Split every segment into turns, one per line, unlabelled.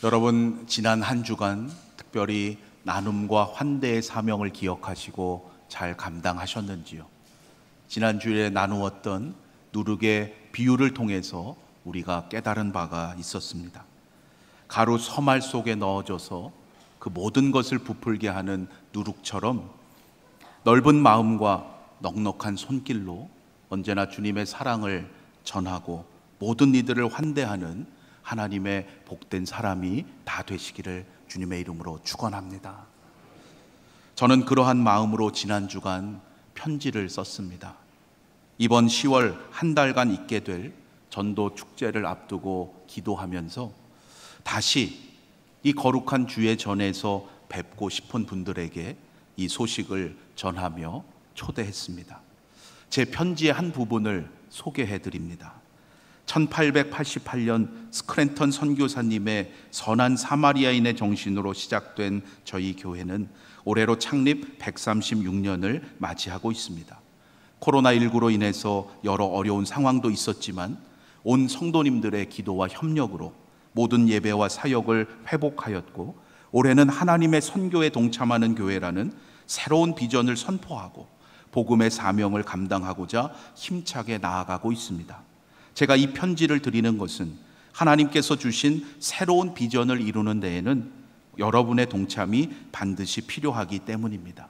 여러분, 지난 한 주간 특별히 나눔과 환대의 사명을 기억하시고 잘 감당하셨는지요? 지난주에 나누었던 누룩의 비유를 통해서 우리가 깨달은 바가 있었습니다. 가루 서말 속에 넣어져서 그 모든 것을 부풀게 하는 누룩처럼 넓은 마음과 넉넉한 손길로 언제나 주님의 사랑을 전하고 모든 이들을 환대하는 하나님의 복된 사람이 다 되시기를 주님의 이름으로 축원합니다. 저는 그러한 마음으로 지난 주간 편지를 썼습니다. 이번 10월 한 달간 있게 될 전도 축제를 앞두고 기도하면서 다시 이 거룩한 주의 전에서 뵙고 싶은 분들에게 이 소식을 전하며 초대했습니다. 제 편지의 한 부분을 소개해 드립니다. 1888년 스크랜턴 선교사님의 선한 사마리아인의 정신으로 시작된 저희 교회는 올해로 창립 136년을 맞이하고 있습니다. 코로나19로 인해서 여러 어려운 상황도 있었지만 온 성도님들의 기도와 협력으로 모든 예배와 사역을 회복하였고, 올해는 하나님의 선교에 동참하는 교회라는 새로운 비전을 선포하고 복음의 사명을 감당하고자 힘차게 나아가고 있습니다. 제가 이 편지를 드리는 것은 하나님께서 주신 새로운 비전을 이루는 데에는 여러분의 동참이 반드시 필요하기 때문입니다.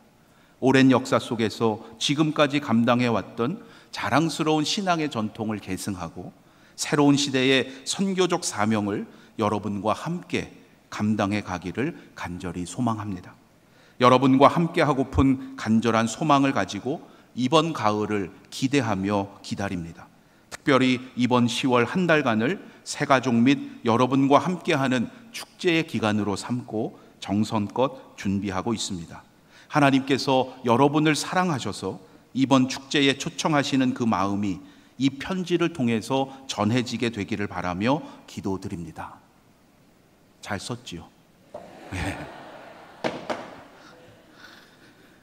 오랜 역사 속에서 지금까지 감당해왔던 자랑스러운 신앙의 전통을 계승하고 새로운 시대의 선교적 사명을 여러분과 함께 감당해 가기를 간절히 소망합니다. 여러분과 함께 하고픈 간절한 소망을 가지고 이번 가을을 기대하며 기다립니다. 특별히 이번 10월 한 달간을 새가족 및 여러분과 함께하는 축제의 기간으로 삼고 정성껏 준비하고 있습니다. 하나님께서 여러분을 사랑하셔서 이번 축제에 초청하시는 그 마음이 이 편지를 통해서 전해지게 되기를 바라며 기도드립니다. 잘 썼지요? 네.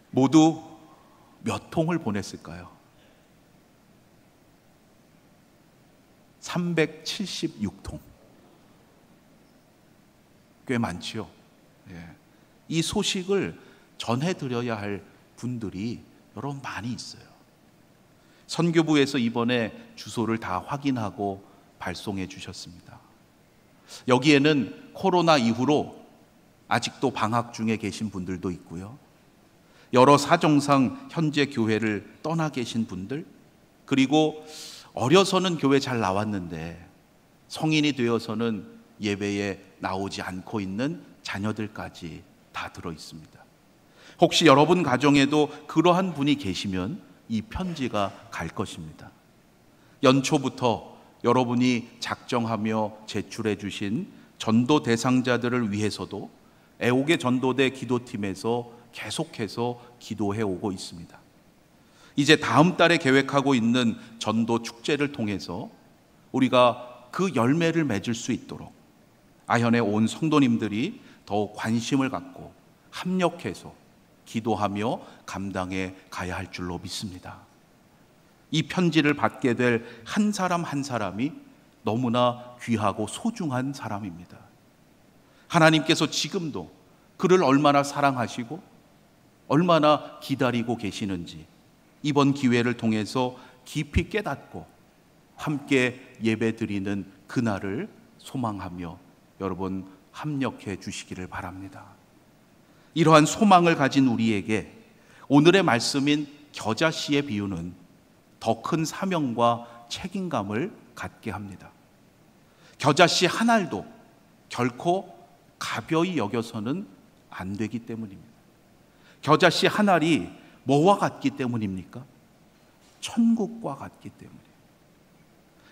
모두 몇 통을 보냈을까요? 376통. 꽤 많지요. 이 소식을 전해드려야 할 분들이 여러분 많이 있어요. 선교부에서 이번에 주소를 다 확인하고 발송해 주셨습니다. 여기에는 코로나 이후로 아직도 방학 중에 계신 분들도 있고요, 여러 사정상 현재 교회를 떠나 계신 분들, 그리고 어려서는 교회 잘 나왔는데 성인이 되어서는 예배에 나오지 않고 있는 자녀들까지 다 들어 있습니다. 혹시 여러분 가정에도 그러한 분이 계시면 이 편지가 갈 것입니다. 연초부터 여러분이 작정하며 제출해 주신 전도 대상자들을 위해서도 애옥의 전도대 기도팀에서 계속해서 기도해 오고 있습니다. 이제 다음 달에 계획하고 있는 전도 축제를 통해서 우리가 그 열매를 맺을 수 있도록 아현의 온 성도님들이 더욱 관심을 갖고 합력해서 기도하며 감당해 가야 할 줄로 믿습니다. 이 편지를 받게 될 한 사람 한 사람이 너무나 귀하고 소중한 사람입니다. 하나님께서 지금도 그를 얼마나 사랑하시고 얼마나 기다리고 계시는지 이번 기회를 통해서 깊이 깨닫고 함께 예배드리는 그날을 소망하며 여러분 합력해 주시기를 바랍니다. 이러한 소망을 가진 우리에게 오늘의 말씀인 겨자씨의 비유는 더 큰 사명과 책임감을 갖게 합니다. 겨자씨 한 알도 결코 가벼이 여겨서는 안 되기 때문입니다. 겨자씨 한 알이 뭐와 같기 때문입니까? 천국과 같기 때문이에요.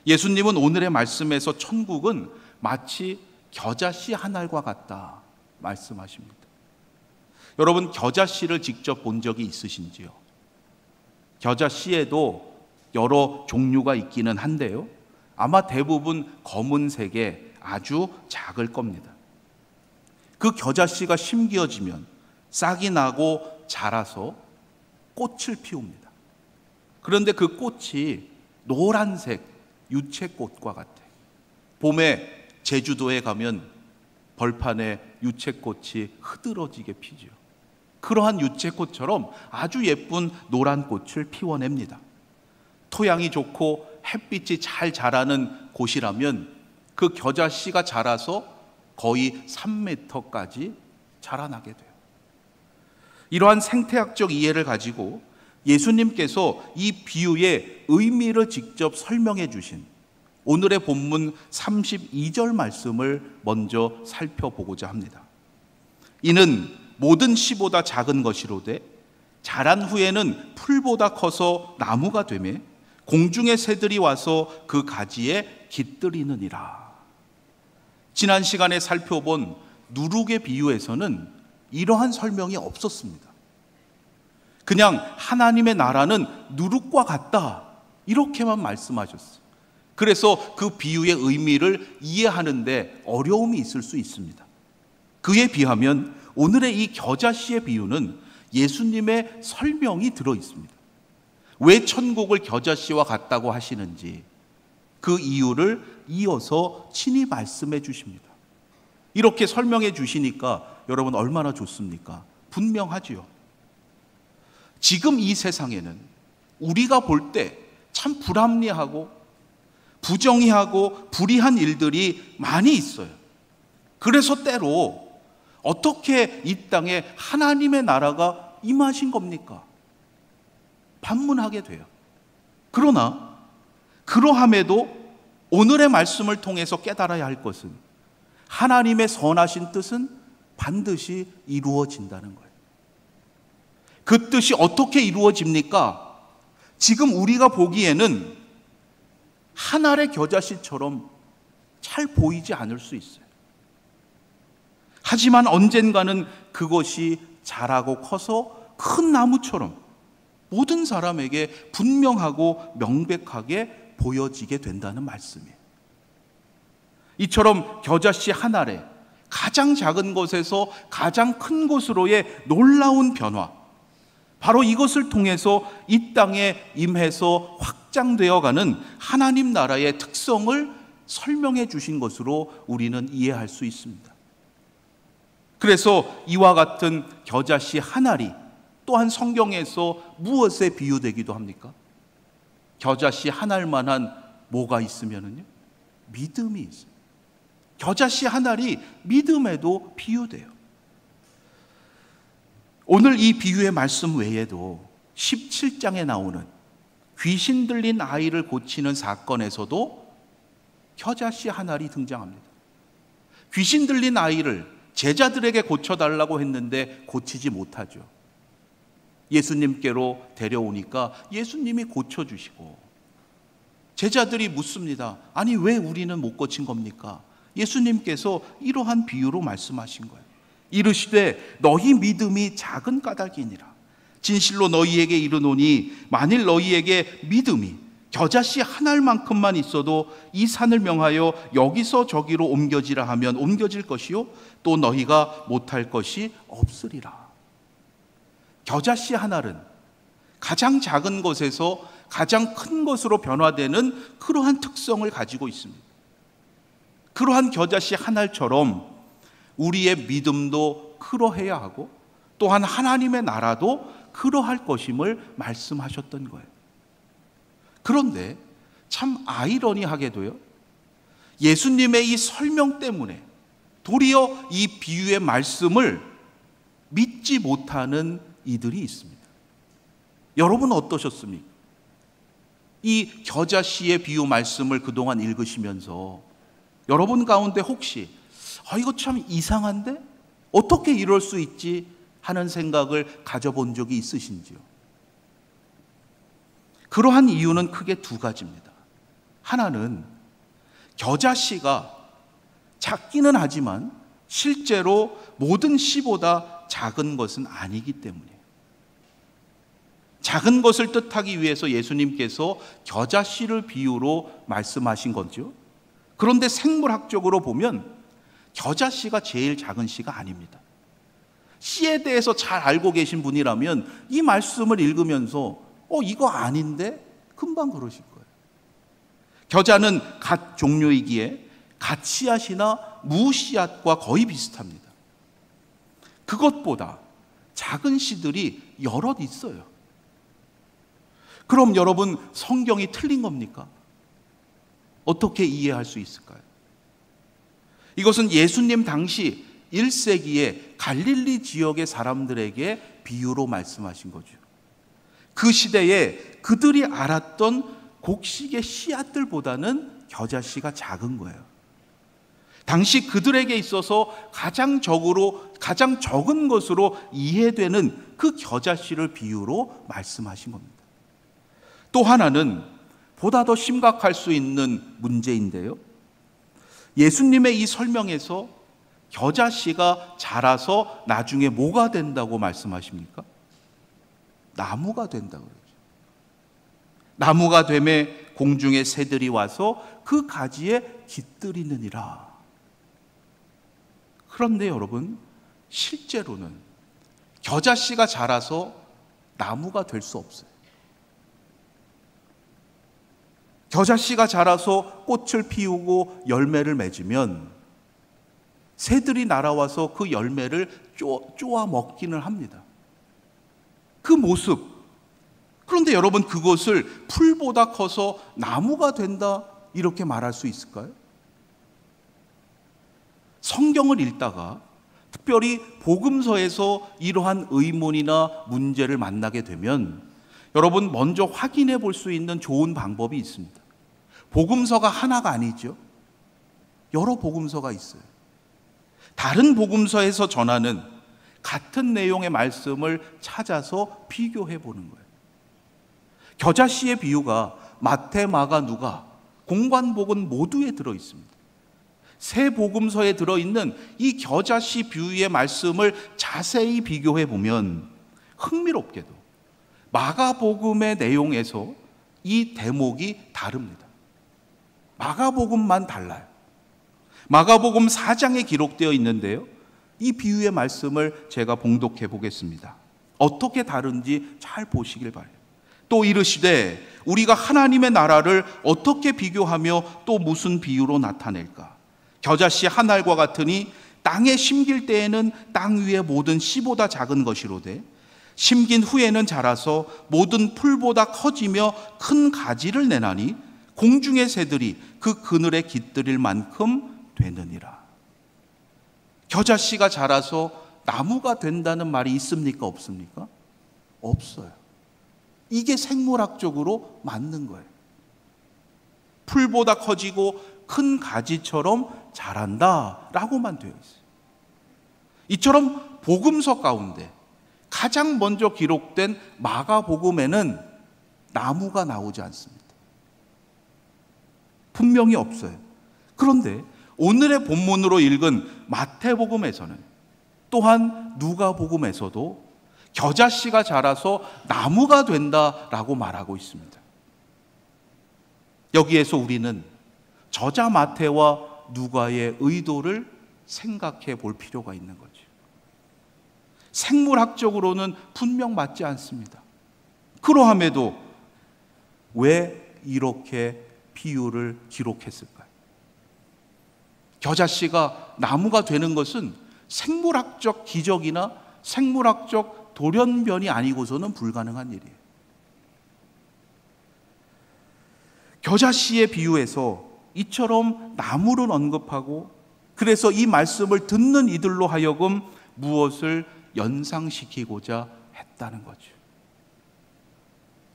예수님은 오늘의 말씀에서 천국은 마치 겨자씨 한 알과 같다 말씀하십니다. 여러분, 겨자씨를 직접 본 적이 있으신지요? 겨자씨에도 여러 종류가 있기는 한데요, 아마 대부분 검은색의 아주 작을 겁니다. 그 겨자씨가 심기어지면 싹이 나고 자라서 꽃을 피웁니다. 그런데 그 꽃이 노란색 유채꽃과 같아요. 봄에 제주도에 가면 벌판에 유채꽃이 흐드러지게 피죠. 그러한 유채꽃처럼 아주 예쁜 노란 꽃을 피워냅니다. 토양이 좋고 햇빛이 잘 자라는 곳이라면 그 겨자씨가 자라서 거의 3m까지 자라나게 돼요. 이러한 생태학적 이해를 가지고 예수님께서 이 비유의 의미를 직접 설명해 주신 오늘의 본문 32절 말씀을 먼저 살펴보고자 합니다. 이는 모든 씨보다 작은 것이로되 자란 후에는 풀보다 커서 나무가 되매 공중의 새들이 와서 그 가지에 깃들이느니라. 지난 시간에 살펴본 누룩의 비유에서는 이러한 설명이 없었습니다. 그냥 하나님의 나라는 누룩과 같다 이렇게만 말씀하셨어요. 그래서 그 비유의 의미를 이해하는데 어려움이 있을 수 있습니다. 그에 비하면 오늘의 이 겨자씨의 비유는 예수님의 설명이 들어 있습니다. 왜 천국을 겨자씨와 같다고 하시는지 그 이유를 이어서 친히 말씀해 주십니다. 이렇게 설명해 주시니까 여러분 얼마나 좋습니까? 분명하지요. 지금 이 세상에는 우리가 볼 때 참 불합리하고 부정의하고 불의한 일들이 많이 있어요. 그래서 때로 어떻게 이 땅에 하나님의 나라가 임하신 겁니까? 반문하게 돼요. 그러나 그러함에도 오늘의 말씀을 통해서 깨달아야 할 것은 하나님의 선하신 뜻은 반드시 이루어진다는 거예요. 그 뜻이 어떻게 이루어집니까? 지금 우리가 보기에는 한 알의 겨자씨처럼 잘 보이지 않을 수 있어요. 하지만 언젠가는 그것이 자라고 커서 큰 나무처럼 모든 사람에게 분명하고 명백하게 보여지게 된다는 말씀이에요. 이처럼 겨자씨 한 알에 가장 작은 곳에서 가장 큰 곳으로의 놀라운 변화, 바로 이것을 통해서 이 땅에 임해서 확장되어가는 하나님 나라의 특성을 설명해 주신 것으로 우리는 이해할 수 있습니다. 그래서 이와 같은 겨자씨 한 알이 또한 성경에서 무엇에 비유되기도 합니까? 겨자씨 한 알만한 뭐가 있으면은요? 믿음이 있어요. 겨자씨 한 알이 믿음에도 비유돼요. 오늘 이 비유의 말씀 외에도 17장에 나오는 귀신 들린 아이를 고치는 사건에서도 겨자씨 한 알이 등장합니다. 귀신 들린 아이를 제자들에게 고쳐달라고 했는데 고치지 못하죠. 예수님께로 데려오니까 예수님이 고쳐주시고 제자들이 묻습니다. 아니 왜 우리는 못 고친 겁니까? 예수님께서 이러한 비유로 말씀하신 거예요. 이르시되 너희 믿음이 작은 까닭이니라. 진실로 너희에게 이르노니 만일 너희에게 믿음이 겨자씨 한 알만큼만 있어도 이 산을 명하여 여기서 저기로 옮겨지라 하면 옮겨질 것이요 또 너희가 못할 것이 없으리라. 겨자씨 한 알은 가장 작은 것에서 가장 큰 것으로 변화되는 그러한 특성을 가지고 있습니다. 그러한 겨자씨 한 알처럼 우리의 믿음도 그러해야 하고 또한 하나님의 나라도 그러할 것임을 말씀하셨던 거예요. 그런데 참 아이러니하게도요, 예수님의 이 설명 때문에 도리어 이 비유의 말씀을 믿지 못하는 이들이 있습니다. 여러분 어떠셨습니까? 이 겨자씨의 비유 말씀을 그동안 읽으시면서 여러분 가운데 혹시 이거 참 이상한데? 어떻게 이럴 수 있지? 하는 생각을 가져본 적이 있으신지요? 그러한 이유는 크게 두 가지입니다. 하나는 겨자씨가 작기는 하지만 실제로 모든 씨보다 작은 것은 아니기 때문이에요. 작은 것을 뜻하기 위해서 예수님께서 겨자씨를 비유로 말씀하신 거죠. 그런데 생물학적으로 보면 겨자씨가 제일 작은 씨가 아닙니다. 씨에 대해서 잘 알고 계신 분이라면 이 말씀을 읽으면서 이거 아닌데? 금방 그러실 거예요. 겨자는 갓 종류이기에 갓씨앗이나 무씨앗과 거의 비슷합니다. 그것보다 작은 씨들이 여럿 있어요. 그럼 여러분, 성경이 틀린 겁니까? 어떻게 이해할 수 있을까요? 이것은 예수님 당시 1세기에 갈릴리 지역의 사람들에게 비유로 말씀하신 거죠. 그 시대에 그들이 알았던 곡식의 씨앗들보다는 겨자씨가 작은 거예요. 당시 그들에게 있어서 가장 적은 것으로 이해되는 그 겨자씨를 비유로 말씀하신 겁니다. 또 하나는 보다 더 심각할 수 있는 문제인데요. 예수님의 이 설명에서 겨자씨가 자라서 나중에 뭐가 된다고 말씀하십니까? 나무가 된다고 그러죠. 나무가 되매 공중의 새들이 와서 그 가지에 깃들이느니라. 그런데 여러분, 실제로는 겨자씨가 자라서 나무가 될 수 없어요. 겨자씨가 자라서 꽃을 피우고 열매를 맺으면 새들이 날아와서 그 열매를 쪼아 먹기는 합니다. 그 모습. 그런데 여러분, 그것을 풀보다 커서 나무가 된다, 이렇게 말할 수 있을까요? 성경을 읽다가 특별히 복음서에서 이러한 의문이나 문제를 만나게 되면 여러분, 먼저 확인해 볼 수 있는 좋은 방법이 있습니다. 복음서가 하나가 아니죠. 여러 복음서가 있어요. 다른 복음서에서 전하는 같은 내용의 말씀을 찾아서 비교해 보는 거예요. 겨자씨의 비유가 마태, 마가, 누가, 공관복음 모두에 들어 있습니다. 세 복음서에 들어있는 이 겨자씨 비유의 말씀을 자세히 비교해 보면 흥미롭게도 마가복음의 내용에서 이 대목이 다릅니다. 마가복음만 달라요. 마가복음 4장에 기록되어 있는데요, 이 비유의 말씀을 제가 봉독해 보겠습니다. 어떻게 다른지 잘 보시길 바라요. 또 이르시되 우리가 하나님의 나라를 어떻게 비교하며 또 무슨 비유로 나타낼까? 겨자씨 한 알과 같으니 땅에 심길 때에는 땅 위의 모든 씨보다 작은 것이로되 심긴 후에는 자라서 모든 풀보다 커지며 큰 가지를 내나니 공중의 새들이 그 그늘에 깃들일 만큼 되느니라. 겨자씨가 자라서 나무가 된다는 말이 있습니까? 없습니까? 없어요. 이게 생물학적으로 맞는 거예요. 풀보다 커지고 큰 가지처럼 자란다 라고만 되어 있어요. 이처럼 복음서 가운데 가장 먼저 기록된 마가복음에는 나무가 나오지 않습니다. 분명히 없어요. 그런데 오늘의 본문으로 읽은 마태복음에서는, 또한 누가복음에서도 겨자씨가 자라서 나무가 된다라고 말하고 있습니다. 여기에서 우리는 저자 마태와 누가의 의도를 생각해 볼 필요가 있는 거죠. 생물학적으로는 분명 맞지 않습니다. 그러함에도 왜 이렇게 비유를 기록했을까요? 겨자씨가 나무가 되는 것은 생물학적 기적이나 생물학적 돌연변이 아니고서는 불가능한 일이에요. 겨자씨의 비유에서 이처럼 나무를 언급하고, 그래서 이 말씀을 듣는 이들로 하여금 무엇을 연상시키고자 했다는 거죠.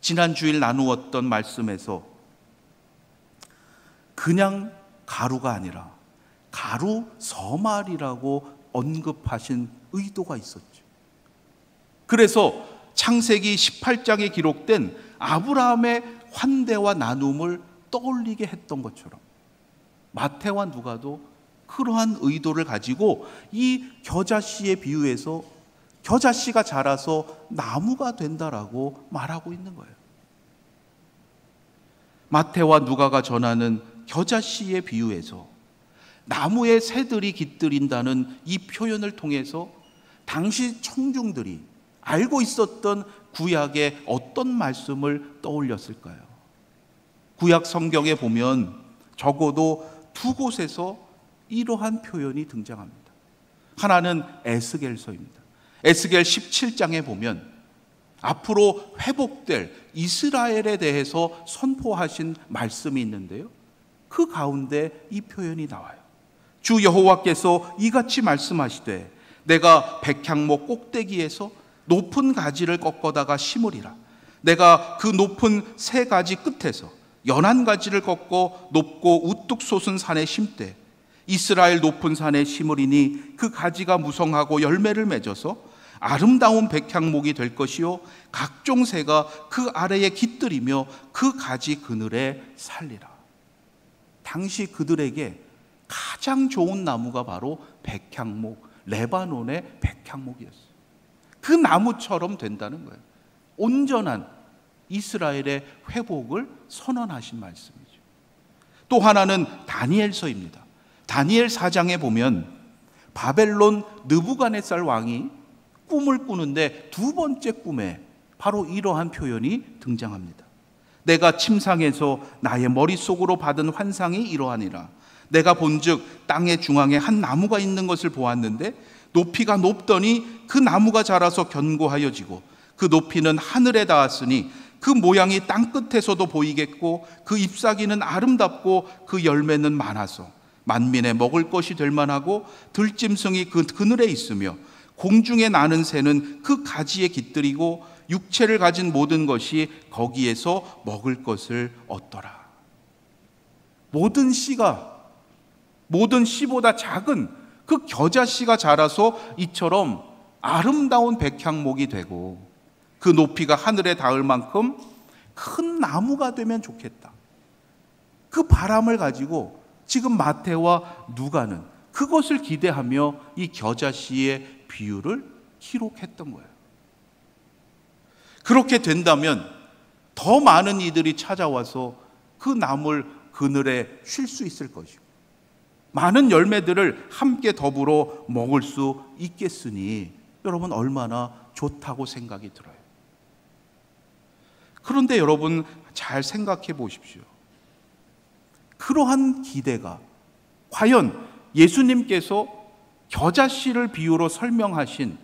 지난 주일 나누었던 말씀에서 그냥 가루가 아니라 가루 서말이라고 언급하신 의도가 있었죠. 그래서 창세기 18장에 기록된 아브라함의 환대와 나눔을 떠올리게 했던 것처럼 마태와 누가도 그러한 의도를 가지고 이 겨자씨의 비유에서 겨자씨가 자라서 나무가 된다라고 말하고 있는 거예요. 마태와 누가가 전하는 겨자씨의 비유에서 나무에 새들이 깃들인다는 이 표현을 통해서 당시 청중들이 알고 있었던 구약의 어떤 말씀을 떠올렸을까요? 구약 성경에 보면 적어도 두 곳에서 이러한 표현이 등장합니다. 하나는 에스겔서입니다. 에스겔 17장에 보면 앞으로 회복될 이스라엘에 대해서 선포하신 말씀이 있는데요, 그 가운데 이 표현이 나와요. 주 여호와께서 이같이 말씀하시되 내가 백향목 꼭대기에서 높은 가지를 꺾어다가 심으리라. 내가 그 높은 세 가지 끝에서 연한 가지를 꺾어 높고 우뚝 솟은 산에 심되 이스라엘 높은 산에 심으리니 그 가지가 무성하고 열매를 맺어서 아름다운 백향목이 될 것이요 각종 새가 그 아래에 깃들이며 그 가지 그늘에 살리라. 당시 그들에게 가장 좋은 나무가 바로 백향목, 레바논의 백향목이었어요. 그 나무처럼 된다는 거예요. 온전한 이스라엘의 회복을 선언하신 말씀이죠. 또 하나는 다니엘서입니다. 다니엘 4장에 보면 바벨론 느부갓네살 왕이 꿈을 꾸는데 두 번째 꿈에 바로 이러한 표현이 등장합니다. 내가 침상에서 나의 머릿속으로 받은 환상이 이러하니라. 내가 본즉 땅의 중앙에 한 나무가 있는 것을 보았는데 높이가 높더니 그 나무가 자라서 견고하여지고 그 높이는 하늘에 닿았으니 그 모양이 땅 끝에서도 보이겠고 그 잎사귀는 아름답고 그 열매는 많아서 만민의 먹을 것이 될 만하고 들짐승이 그 그늘에 있으며 공중에 나는 새는 그 가지에 깃들이고 육체를 가진 모든 것이 거기에서 먹을 것을 얻더라. 모든 씨보다 작은 그 겨자씨가 자라서 이처럼 아름다운 백향목이 되고 그 높이가 하늘에 닿을 만큼 큰 나무가 되면 좋겠다. 그 바람을 가지고 지금 마태와 누가는 그것을 기대하며 이 겨자씨의 비유를 기록했던 거예요. 그렇게 된다면 더 많은 이들이 찾아와서 그 나물 그늘에 쉴 수 있을 것이고 많은 열매들을 함께 더불어 먹을 수 있겠으니 여러분 얼마나 좋다고 생각이 들어요. 그런데 여러분 잘 생각해 보십시오. 그러한 기대가 과연 예수님께서 겨자씨를 비유로 설명하신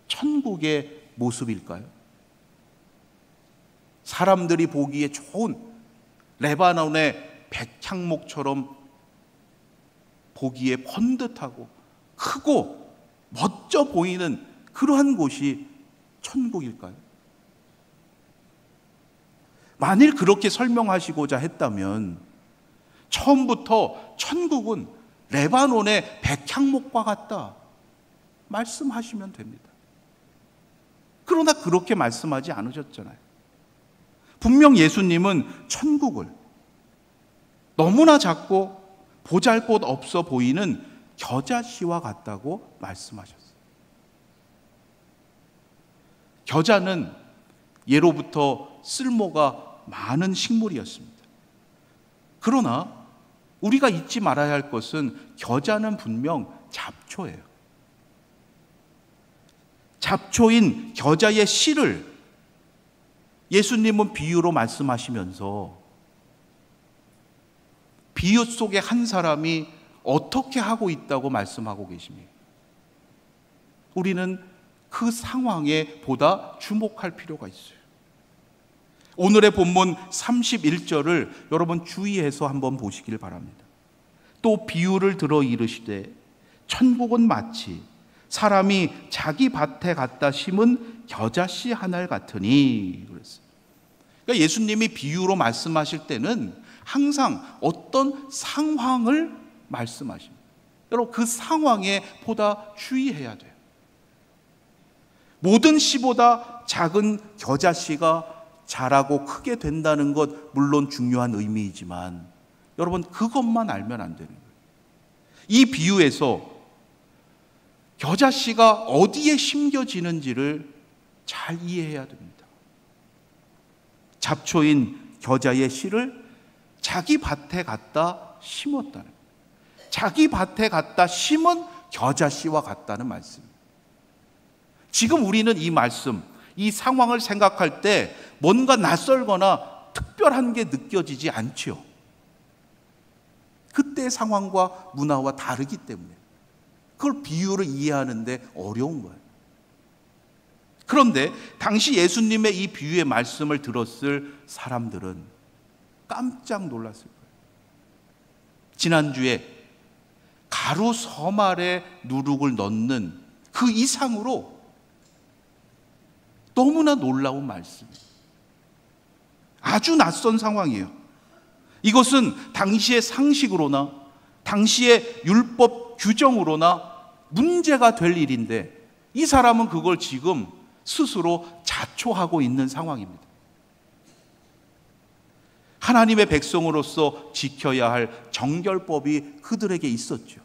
천국의 모습일까요? 사람들이 보기에 좋은 레바논의 백향목처럼 보기에 번듯하고 크고 멋져 보이는 그러한 곳이 천국일까요? 만일 그렇게 설명하시고자 했다면 처음부터 천국은 레바논의 백향목과 같다 말씀하시면 됩니다. 그러나 그렇게 말씀하지 않으셨잖아요. 분명 예수님은 천국을 너무나 작고 보잘것 없어 보이는 겨자씨와 같다고 말씀하셨어요. 겨자는 예로부터 쓸모가 많은 식물이었습니다. 그러나 우리가 잊지 말아야 할 것은 겨자는 분명 잡초예요. 잡초인 겨자의 씨를 예수님은 비유로 말씀하시면서 비유 속에 한 사람이 어떻게 하고 있다고 말씀하고 계십니까? 우리는 그 상황에 보다 주목할 필요가 있어요. 오늘의 본문 31절을 여러분 주의해서 한번 보시길 바랍니다. 또 비유를 들어 이르시되 천국은 마치 사람이 자기 밭에 갖다 심은 겨자씨 하나 같으니 그랬어요. 그러니까 예수님이 비유로 말씀하실 때는 항상 어떤 상황을 말씀하십니다. 여러분 그 상황에 보다 주의해야 돼요. 모든 씨보다 작은 겨자씨가 자라고 크게 된다는 것 물론 중요한 의미이지만 여러분 그것만 알면 안 되는 거예요. 이 비유에서 겨자씨가 어디에 심겨지는지를 잘 이해해야 됩니다. 잡초인 겨자의 씨를 자기 밭에 갖다 심었다는 거예요. 자기 밭에 갖다 심은 겨자씨와 같다는 말씀입니다. 지금 우리는 이 말씀, 이 상황을 생각할 때 뭔가 낯설거나 특별한 게 느껴지지 않지요. 그때의 상황과 문화와 다르기 때문에 그걸 비유를 이해하는데 어려운 거예요. 그런데 당시 예수님의 이 비유의 말씀을 들었을 사람들은 깜짝 놀랐을 거예요. 지난주에 가루 서말에 누룩을 넣는 그 이상으로 너무나 놀라운 말씀이에요. 아주 낯선 상황이에요. 이것은 당시의 상식으로나 당시의 율법 규정으로나 문제가 될 일인데 이 사람은 그걸 지금 스스로 자초하고 있는 상황입니다. 하나님의 백성으로서 지켜야 할 정결법이 그들에게 있었죠.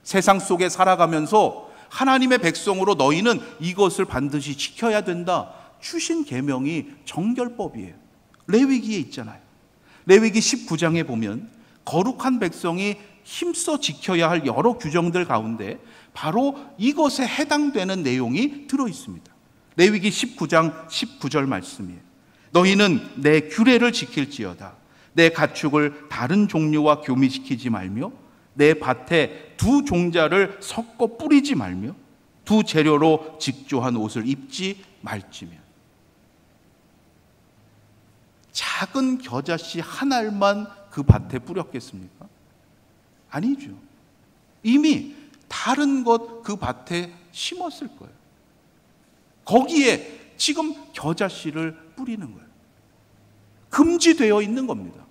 세상 속에 살아가면서 하나님의 백성으로 너희는 이것을 반드시 지켜야 된다 주신 계명이 정결법이에요. 레위기에 있잖아요. 레위기 19장에 보면 거룩한 백성이 힘써 지켜야 할 여러 규정들 가운데 바로 이것에 해당되는 내용이 들어있습니다. 레위기 19장 19절 말씀이에요. 너희는 내 규례를 지킬지어다. 내 가축을 다른 종류와 교미시키지 말며 내 밭에 두 종자를 섞어 뿌리지 말며 두 재료로 직조한 옷을 입지 말지며. 작은 겨자씨 한 알만 그 밭에 뿌렸겠습니까? 아니죠. 이미 다른 것 그 밭에 심었을 거예요. 거기에 지금 겨자씨를 뿌리는 거예요. 금지되어 있는 겁니다.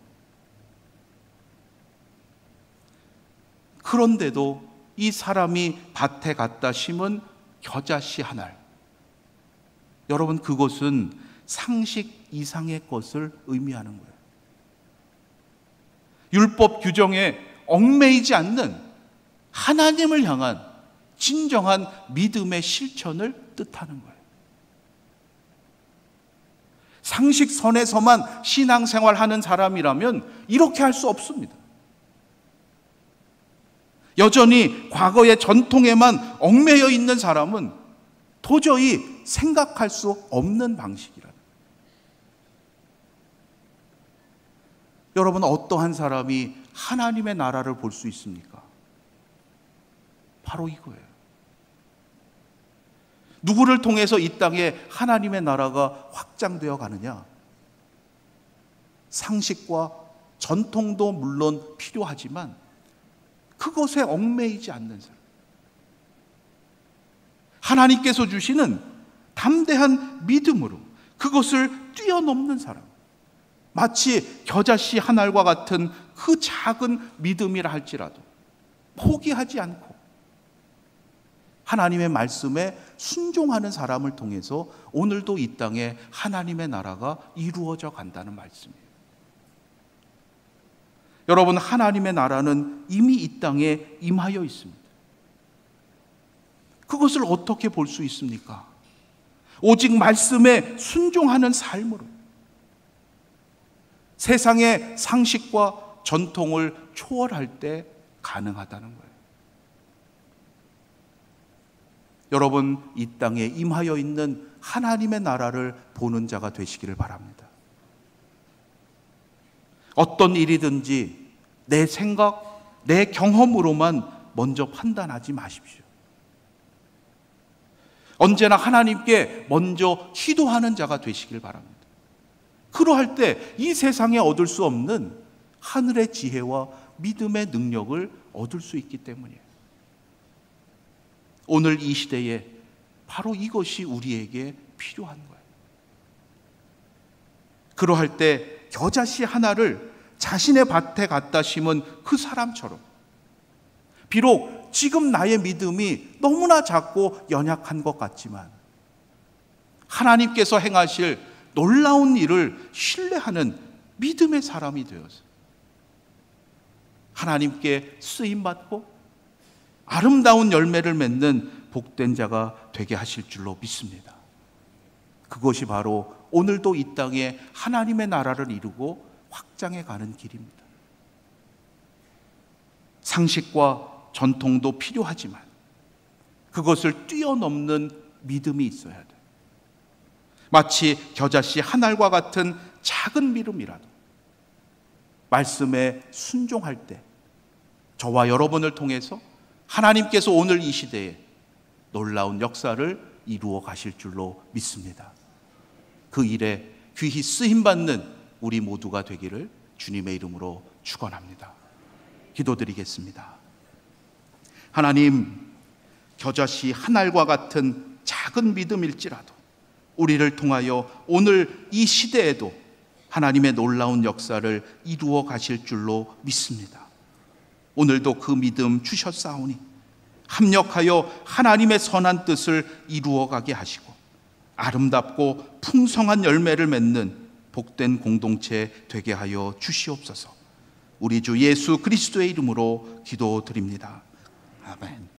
그런데도 이 사람이 밭에 갖다 심은 겨자씨 한 알, 여러분 그것은 상식 이상의 것을 의미하는 거예요. 율법 규정에 얽매이지 않는 하나님을 향한 진정한 믿음의 실천을 뜻하는 거예요. 상식선에서만 신앙생활하는 사람이라면 이렇게 할 수 없습니다. 여전히 과거의 전통에만 얽매여 있는 사람은 도저히 생각할 수 없는 방식이라는 거예요. 여러분, 어떠한 사람이 하나님의 나라를 볼 수 있습니까? 바로 이거예요. 누구를 통해서 이 땅에 하나님의 나라가 확장되어 가느냐? 상식과 전통도 물론 필요하지만 그것에 얽매이지 않는 사람, 하나님께서 주시는 담대한 믿음으로 그것을 뛰어넘는 사람, 마치 겨자씨 한 알과 같은 그 작은 믿음이라 할지라도 포기하지 않고 하나님의 말씀에 순종하는 사람을 통해서 오늘도 이 땅에 하나님의 나라가 이루어져 간다는 말씀이에요. 여러분, 하나님의 나라는 이미 이 땅에 임하여 있습니다. 그것을 어떻게 볼 수 있습니까? 오직 말씀에 순종하는 삶으로 세상의 상식과 전통을 초월할 때 가능하다는 거예요. 여러분, 이 땅에 임하여 있는 하나님의 나라를 보는 자가 되시기를 바랍니다. 어떤 일이든지 내 생각, 내 경험으로만 먼저 판단하지 마십시오. 언제나 하나님께 먼저 기도하는 자가 되시길 바랍니다. 그러할 때 이 세상에 얻을 수 없는 하늘의 지혜와 믿음의 능력을 얻을 수 있기 때문이에요. 오늘 이 시대에 바로 이것이 우리에게 필요한 거예요. 그러할 때 겨자씨 하나를 자신의 밭에 갖다 심은 그 사람처럼, 비록 지금 나의 믿음이 너무나 작고 연약한 것 같지만 하나님께서 행하실 놀라운 일을 신뢰하는 믿음의 사람이 되어서 하나님께 쓰임받고 아름다운 열매를 맺는 복된 자가 되게 하실 줄로 믿습니다. 그것이 바로 오늘도 이 땅에 하나님의 나라를 이루고 확장해 가는 길입니다. 상식과 전통도 필요하지만 그것을 뛰어넘는 믿음이 있어야 돼요. 마치 겨자씨 한 알과 같은 작은 믿음이라도, 말씀에 순종할 때 저와 여러분을 통해서 하나님께서 오늘 이 시대에 놀라운 역사를 이루어 가실 줄로 믿습니다. 그 일에 귀히 쓰임받는 우리 모두가 되기를 주님의 이름으로 축원합니다. 기도드리겠습니다. 하나님, 겨자씨 한 알과 같은 작은 믿음일지라도 우리를 통하여 오늘 이 시대에도 하나님의 놀라운 역사를 이루어 가실 줄로 믿습니다. 오늘도 그 믿음 주셨사오니 합력하여 하나님의 선한 뜻을 이루어 가게 하시고 아름답고 풍성한 열매를 맺는 복된 공동체 되게 하여 주시옵소서. 우리 주 예수 그리스도의 이름으로 기도드립니다. 아멘.